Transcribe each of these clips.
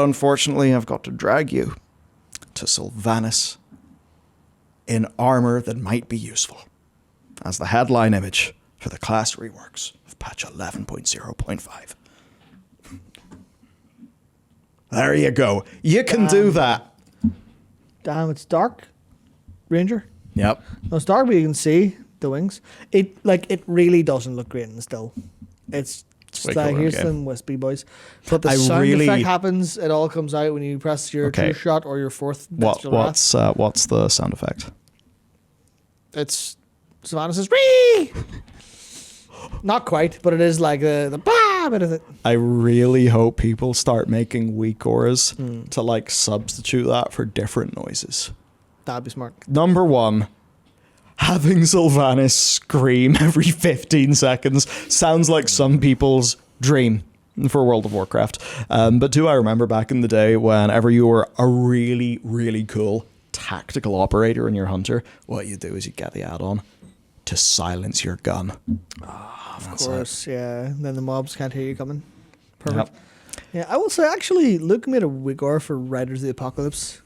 Unfortunately, I've got to drag you to Sylvanas in armor that might be useful as the headline image for the class reworks of patch 11.0.5. There you go. You can do that. Damn, it's dark, Ranger. Yep. No, it's dark, but you can see the wings. It really doesn't look great in the still. It's just like, here's some wispy boys. But the sound effect happens. It all comes out when you press your true shot or your fourth. What's the sound effect? It's Savannah says, "Wee!" Not quite, but it is like the bah bit of it. I really hope people start making weak auras to like substitute that for different noises. That'd be smart. Number one, having Sylvanas scream every 15 seconds sounds like some people's dream for World of Warcraft. But do I remember back in the day whenever you were a really, really cool tactical operator in your hunter, what you do is you get the add-on to silence your gun. Of course, yeah. And then the mobs can't hear you coming. Perfect. Yep. Yeah, I will say, actually, Luke made a wigor for Riders of the Apocalypse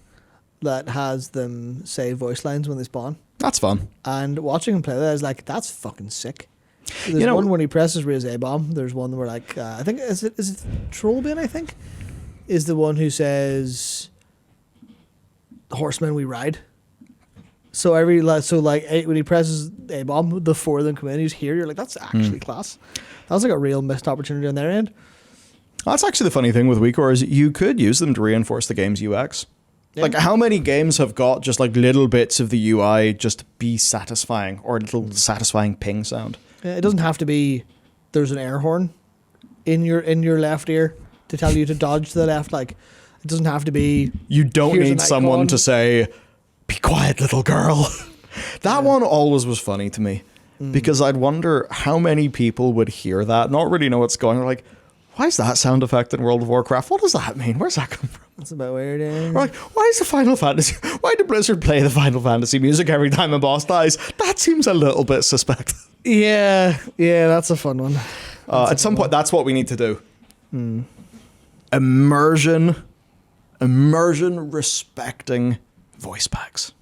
that has them say voice lines when they spawn. That's fun. And watching him play that, I was like, that's fucking sick. There's one when he presses raise A-bomb. There's one where, like, I think, is it Trollbane, I think, is the one who says, horsemen we ride. So when he presses A-bomb, the four of them come in, he's here, you're like, that's actually class. That was like a real missed opportunity on their end. That's actually the funny thing with WeakOr is you could use them to reinforce the game's UX. Yeah. Like, how many games have got just like little bits of the UI just be satisfying, or a little satisfying ping sound? Yeah, it doesn't have to be there's an air horn in your left ear to tell you to dodge to the left. Like, it doesn't have to be. You don't need someone to say, "Be quiet, little girl." That one always was funny to me because I'd wonder how many people would hear that, not really know what's going on. Like, why is that sound effect in World of Warcraft? What does that mean? Where's that come from? That's a bit weird. Or like, why is the Final Fantasy? Why did Blizzard play the Final Fantasy music every time a boss dies? That seems a little bit suspect. Yeah, that's a fun one. At some point, that's what we need to do. Immersion respecting voice packs.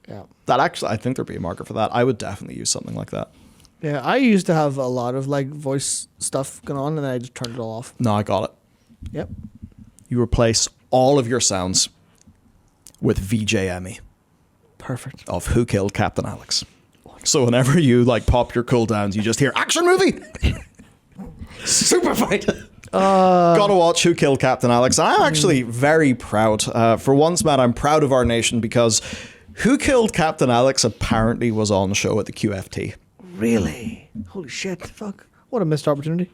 Yeah. That actually, I think there'd be a market for that. I would definitely use something like that. Yeah, I used to have a lot of like voice stuff going on, and then I just turned it all off. No, I got it. Yep. You replace all of your sounds with VJ Emmy. Perfect. Of Who Killed Captain Alex. So whenever you like pop your cooldowns, you just hear action movie. Super fight. Gotta watch Who Killed Captain Alex. I'm actually very proud. For once, Matt, I'm proud of our nation because Who Killed Captain Alex apparently was on the show at the QFT. Really? Holy shit. Fuck. What a missed opportunity.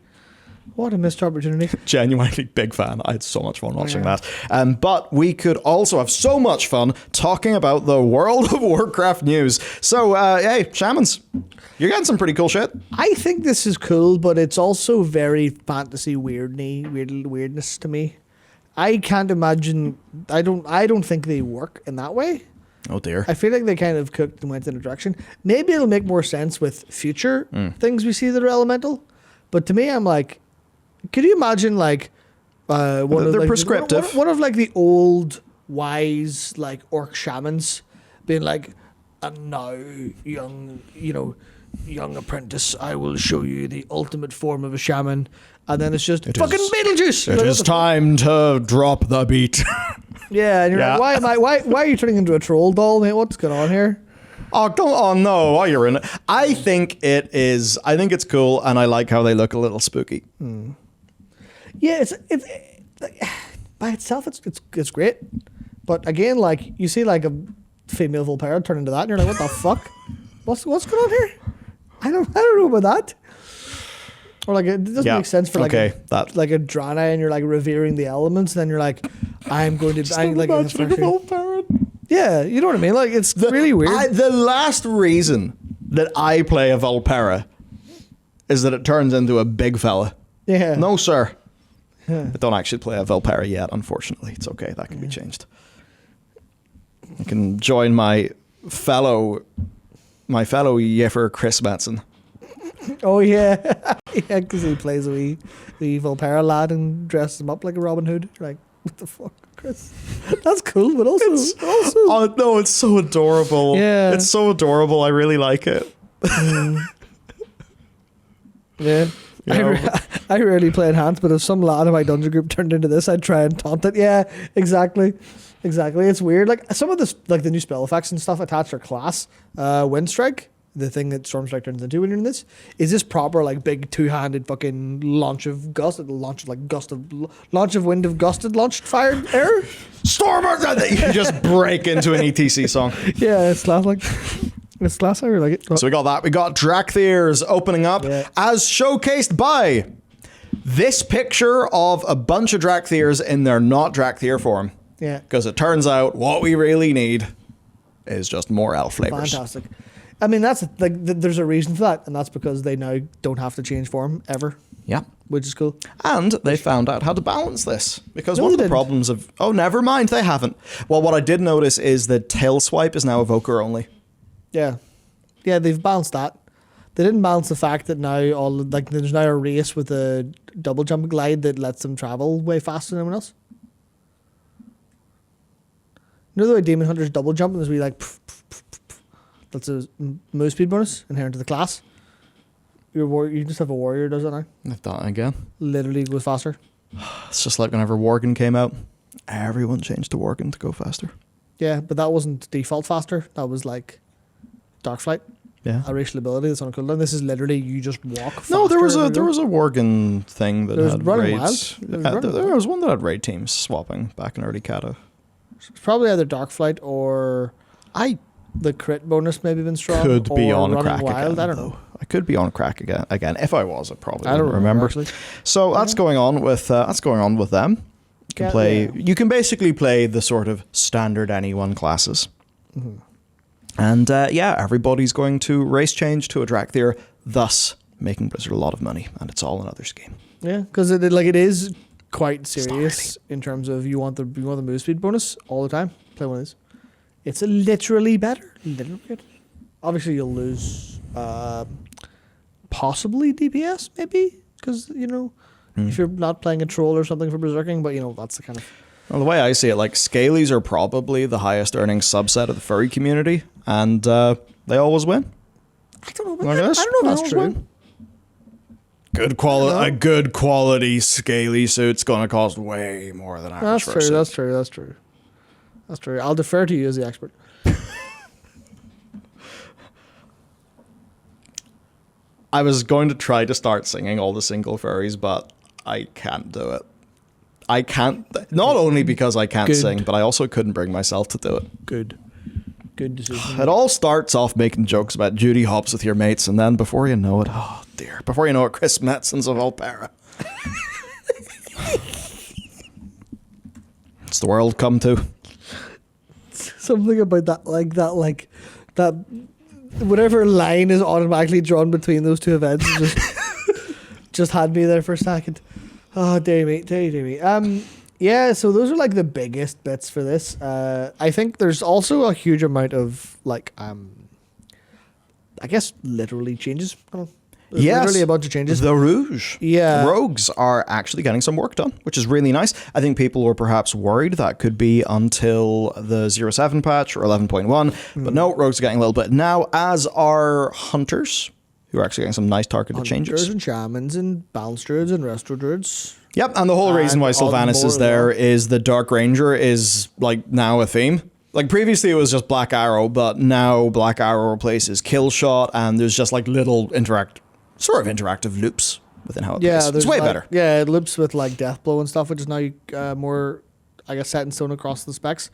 What a missed opportunity. Genuinely big fan. I had so much fun watching that. But we could also have so much fun talking about the World of Warcraft news. So, hey, Shamans, you're getting some pretty cool shit. I think this is cool, but it's also very fantasy weirdness to me. I can't imagine. I don't think they work in that way. Oh dear. I feel like they kind of cooked and went in a direction. Maybe it'll make more sense with future things we see that are elemental. But to me, I'm like, could you imagine like they're prescriptive. One of like the old wise like orc shamans being like, and now young apprentice, I will show you the ultimate form of a shaman. And then it's just fucking Beetlejuice. It is time to drop the beat. Yeah, and you're like, why are you turning into a troll doll, mate? What's going on here? Oh no, while you're in it. I think it's cool, and I like how they look a little spooky. Yeah, it's by itself it's great. But again, like you see like a female Volpera turn into that and you're like, what the fuck? What's going on here? I don't know about that. Or like it doesn't make sense for like a Drana and you're like revering the elements, and then you're like, I'm going to yeah, you know what I mean? Like it's really weird. The last reason that I play a Volpera is that it turns into a big fella. Yeah. No, sir. I don't actually play a Volpera yet, unfortunately. It's okay, that can be changed. I can join my fellow Yiffer Chris Metzen. Oh yeah, yeah, because he plays a wee Volpera lad and dresses him up like a Robin Hood. Like, What the fuck, Chris? That's cool, but also, Oh no, it's so adorable. Yeah. It's so adorable. I really like it. Yeah. Yeah. I rarely play enhanced, but if some lad in my dungeon group turned into this, I'd try and taunt it. Yeah, exactly. It's weird. Like some of this, like the new spell effects and stuff attached to class, Windstrike, the thing that Stormstrike turns into when you're in this, is this proper like big two-handed fucking launch of launch of wind of gusted launched fired air. Stormer! You just break into an ETC song. Yeah, it's class like. It's class. I really like it. So we got that. We got Dracthyrs opening up as showcased by this picture of a bunch of Dracthyrs in their not Dracthyr form. Yeah. Because it turns out what we really need is just more elf flavors. Fantastic. I mean, that's like there's a reason for that, and that's because they now don't have to change form ever. Yeah. Which is cool. And they found out how to balance this. Because No, one of they the didn't. problems of... Oh, never mind. They haven't. Well, what I did notice is that Tail Swipe is now Evoker only. Yeah. Yeah, they've balanced that. They didn't balance the fact that now there's now a race with a double jump glide that lets them travel way faster than anyone else. You know the way Demon Hunter's double jump and there's like that's a move speed bonus inherent to the class. You just have a warrior does that now. They've done it again. Literally goes faster. It's just like whenever Worgen came out, everyone changed to Worgen to go faster. Yeah, but that wasn't default faster. That was like Dark Flight. Yeah. A racial ability that's on a cooldown. This is literally you just walk faster. No, there was and a Worgen thing that There was had Running raids. Wild. There was Running There Wild. was one that had raid teams swapping back in early Kata. It's probably either Dark Flight or I the crit bonus maybe been strong. could be or on Running crack Wild. again. I don't though. know. I could be on crack again. If I was, I probably I don't wouldn't remember. actually. So that's going on with them. You can play. Yeah. You can basically play the sort of standard anyone classes. Mm-hmm. And everybody's going to race change to a Dracthyr, thus making Blizzard a lot of money, and it's all another scheme. Yeah, because it is quite serious in terms of you want the move speed bonus all the time. Play one of these. It's literally better. Literally better. Obviously, you'll lose possibly DPS maybe because if you're not playing a troll or something for berserking, but that's the kind of. Well, the way I see it, like Scalies are probably the highest earning subset of the furry community, and they always win. I don't know about Like that. this, I don't know if they that's always true. win. A good quality Scaly suit's going to cost way more than average. That's true. That's true. I'll defer to you as the expert. I was going to try to start singing all the single furries, but I can't do it. I can't, not only because I can't Good. sing, but I also couldn't bring myself to do it. Good decision. It all starts off making jokes about Judy hops with your mates, and then before you know it, oh dear, before you know it, Chris Metzens of Alpera. It's the world come to. Something about that, whatever line is automatically drawn between those two events just had me there for a second. Oh, dear me. Yeah, so those are like the biggest bits for this. I think there's also a huge amount of I guess literally changes. There's literally a bunch of changes. The Rouge. Yeah. Rogues are actually getting some work done, which is really nice. I think people were perhaps worried that could be until the 0.7 patch or 11.1, but no, Rogues are getting a little bit now, as are Hunters, who are actually getting some nice targeted changes. Hunters and Shamans and Balance Druids and Resto Druids. Yep, and the whole reason why And Sylvanas is more there as is the Dark Ranger is now a theme. Like previously it was just Black Arrow, but now Black Arrow replaces Kill Shot, and there's just little interactive loops within how it plays. It's way better. Yeah, it loops with Death Blow and stuff, which is now more, I guess, set in stone across the specs.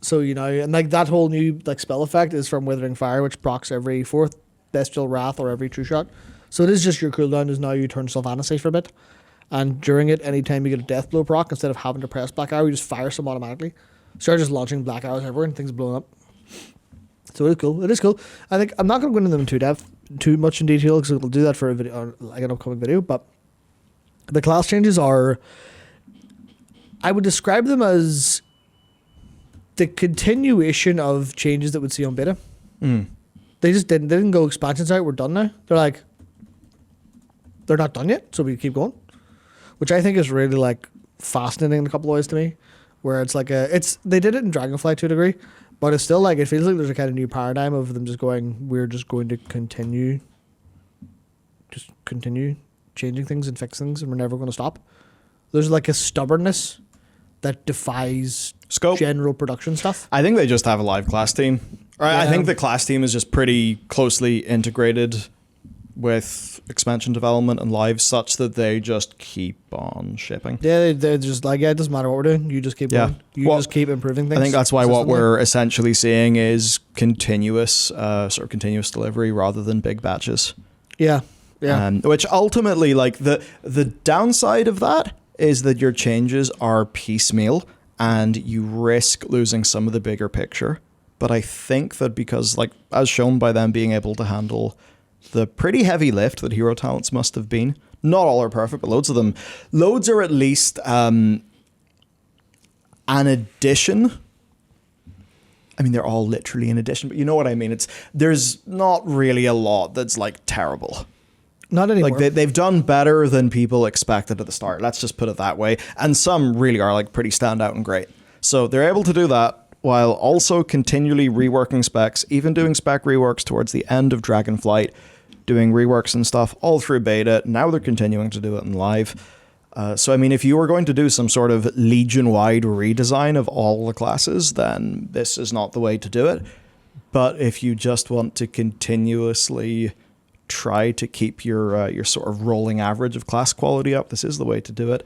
So and that whole new spell effect is from Withering Fire, which procs every 4th Bestial Wrath or every True Shot. So it is just your cooldown is now you turn Sylvanas safe for a bit, and during it, anytime you get a Death Blow proc, instead of having to press Black Arrow, you just fire some automatically. So you're just launching Black Arrows everywhere and things blowing up. So it is cool. I think I'm not going to go into them too much in detail because we'll do that for a video, an upcoming video. But the class changes are, I would describe them as the continuation of changes that we'd see on beta. Mm. They didn't go expansions out. We're done now. They're not done yet, so we keep going, which I think is really fascinating in a couple of ways to me, where it's like they did it in Dragonflight to a degree, but it's still like, it feels like there's a kind of new paradigm of them just going, we're just going to continue changing things and fix things, and we're never going to stop. There's like a stubbornness that defies Scope. general production stuff. I think they just have a live class team. Or I Yeah. think the class team is just pretty closely integrated with expansion development and live, such that they just keep on shipping. Yeah, they're just like, it doesn't matter what we're doing. You just keep going. You Well, just keep improving things. I think that's why what consistently. we're essentially seeing is continuous delivery rather than big batches. Yeah. Yeah. Which ultimately, like, the downside of that is that your changes are piecemeal and you risk losing some of the bigger picture. But I think that because, like, as shown by them being able to handle the pretty heavy lift that hero talents must have been, not all are perfect, but loads are at least an addition. I mean, they're all literally an addition, but you know what I mean. There's not really a lot that's like terrible. Not anymore. Like they've done better than people expected at the start. Let's just put it that way. And some really are like pretty standout and great. So they're able to do that while also continually reworking specs, even doing spec reworks towards the end of Dragonflight, doing reworks and stuff all through beta. Now they're continuing to do it in live. So, I mean, if you were going to do some sort of Legion-wide redesign of all the classes, then this is not the way to do it. But if you just want to continuously try to keep your sort of rolling average of class quality up, this is the way to do it.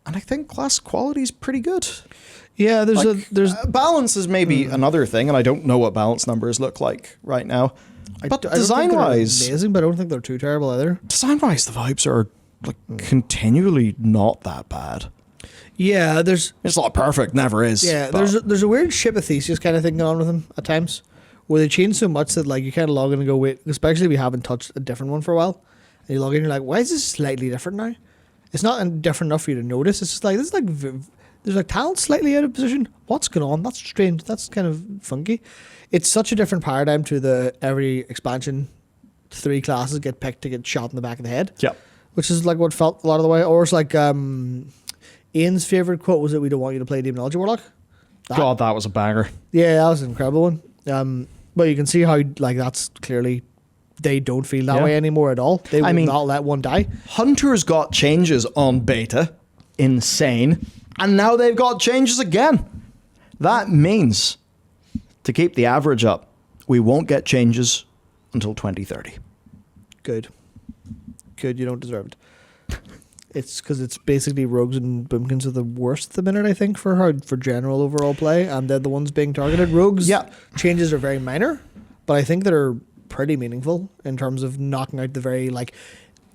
And I think class quality is pretty good. yeah, there's Balance is maybe another thing, and I don't know what balance numbers look like right now. But I don't think they're design-wise, amazing, but I don't think they're too terrible either. design-wise, the vibes are like continually not that bad. Yeah, It's not perfect, never is. yeah, but- there's a weird ship of Theseus kind of thing going on with them at times, where they change so much that like you kind of log in and go, wait, especially if you haven't touched a different one for a while, and you log in, you're like, why is this slightly different now? It's not different enough for you to notice. It's just like there's like talent slightly out of position. What's going on? That's strange. That's kind of funky. It's such a different paradigm to the every expansion 3 classes get picked to get shot in the back of the head. Yeah. Which is like what felt a lot of the way. Or it's like Ian's favourite quote was that we don't want you to play Demonology Warlock. God, that was a banger. Yeah, that was an incredible one. But you can see how like that's clearly they don't feel that Yeah. way anymore at all. They will mean- not let one die. Hunters got changes on beta. Insane. And now they've got changes again. That means, to keep the average up, we won't get changes until 2030. Good. You don't deserve it. It's because it's basically rogues and boomkins are the worst at the minute, I think, for general overall play, and they're the ones being targeted. Rogues changes are very minor, but I think they're pretty meaningful in terms of knocking out the very, like,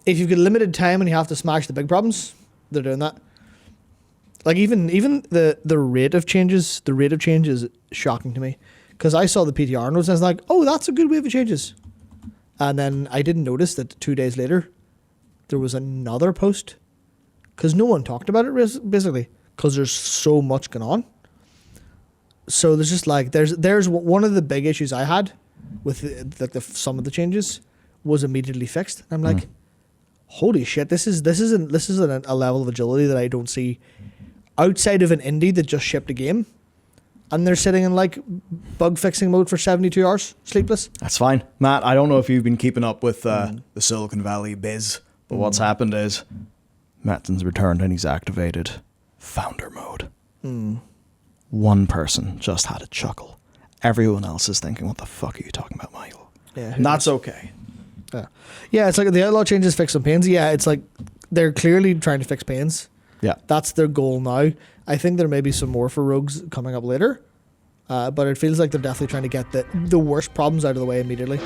if you've got limited time and you have to smash the big problems, they're doing that. Like even the rate of changes, is shocking to me, because I saw the PTR notes and I was like, oh, that's a good wave of changes, and then I didn't notice that 2 days later there was another post, because no one talked about it basically, because there's so much going on. So there's just like there's one of the big issues I had with some of the changes was immediately fixed. I'm like, holy shit, this is a level of agility that I don't see outside of an indie that just shipped a game, and they're sitting in like bug fixing mode for 72 hours sleepless. That's fine. Matt, I don't know if you've been keeping up with the Silicon Valley biz, but what's happened is Matten's returned and he's activated founder mode. One person just had a chuckle. Everyone else is thinking, what the fuck are you talking about, Michael? Yeah, And that's okay. yeah, it's like the outlaw changes fix some pains. Yeah, it's like they're clearly trying to fix pains. Yeah. That's their goal now. I think there may be some more for rogues coming up later, but it feels like they're definitely trying to get the worst problems out of the way immediately.